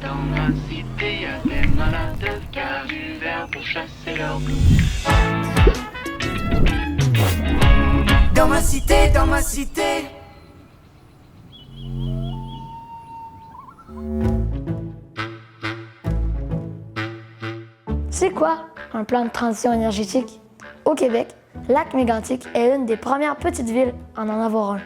Dans ma cité, y a des malades car du verre pour chasser leur blues. Dans ma cité. C'est quoi un plan de transition énergétique? Au Québec, Lac-Mégantic est une des premières petites villes à en avoir un.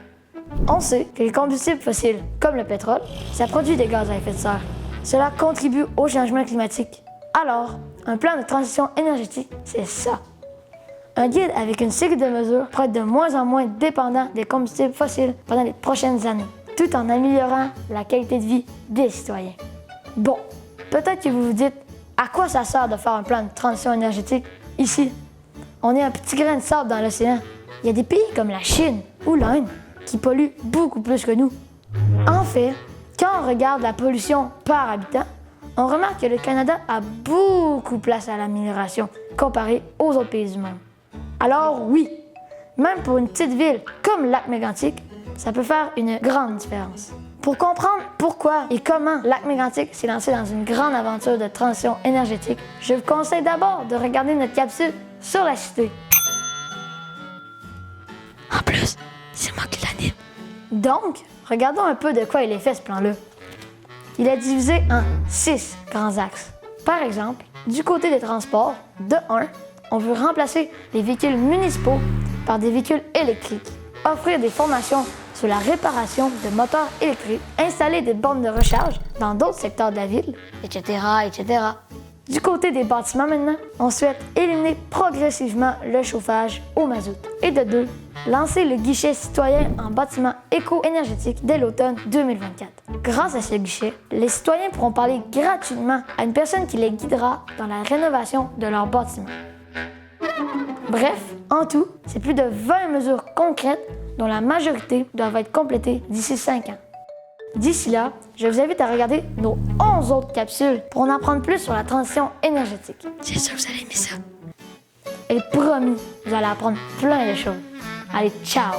On sait que les combustibles fossiles, comme le pétrole, ça produit des gaz à effet de serre. Cela contribue au changement climatique. Alors, un plan de transition énergétique, c'est ça. Un guide avec une série de mesures pour être de moins en moins dépendant des combustibles fossiles pendant les prochaines années, tout en améliorant la qualité de vie des citoyens. Bon, peut-être que vous vous dites, à quoi ça sert de faire un plan de transition énergétique ici? On est un petit grain de sable dans l'océan. Il y a des pays comme la Chine ou l'Inde qui polluent beaucoup plus que nous. En fait, quand on regarde la pollution par habitant, on remarque que le Canada a beaucoup de place à l'amélioration comparé aux autres pays du monde. Alors oui, même pour une petite ville comme Lac-Mégantic, ça peut faire une grande différence. Pour comprendre pourquoi et comment Lac-Mégantic s'est lancé dans une grande aventure de transition énergétique, je vous conseille d'abord de regarder notre capsule sur la cité. En plus, c'est moi qui l'anime. Donc, regardons un peu de quoi il est fait ce plan-là. Il est divisé en 6 grands axes. Par exemple, du côté des transports, de 1, on veut remplacer les véhicules municipaux par des véhicules électriques, offrir des formations sur la réparation de moteurs électriques, installer des bornes de recharge dans d'autres secteurs de la ville, etc., etc. Du côté des bâtiments maintenant, on souhaite éliminer progressivement le chauffage au mazout. Et de 2, lancer le guichet citoyen en bâtiment éco-énergétique dès l'automne 2024. Grâce à ce guichet, les citoyens pourront parler gratuitement à une personne qui les guidera dans la rénovation de leur bâtiment. Bref, en tout, c'est plus de 20 mesures concrètes dont la majorité doivent être complétées d'ici 5 ans. D'ici là, je vous invite à regarder nos 11 autres capsules pour en apprendre plus sur la transition énergétique. C'est sûr que vous allez aimer ça. Et promis, vous allez apprendre plein de choses. Allez, ciao!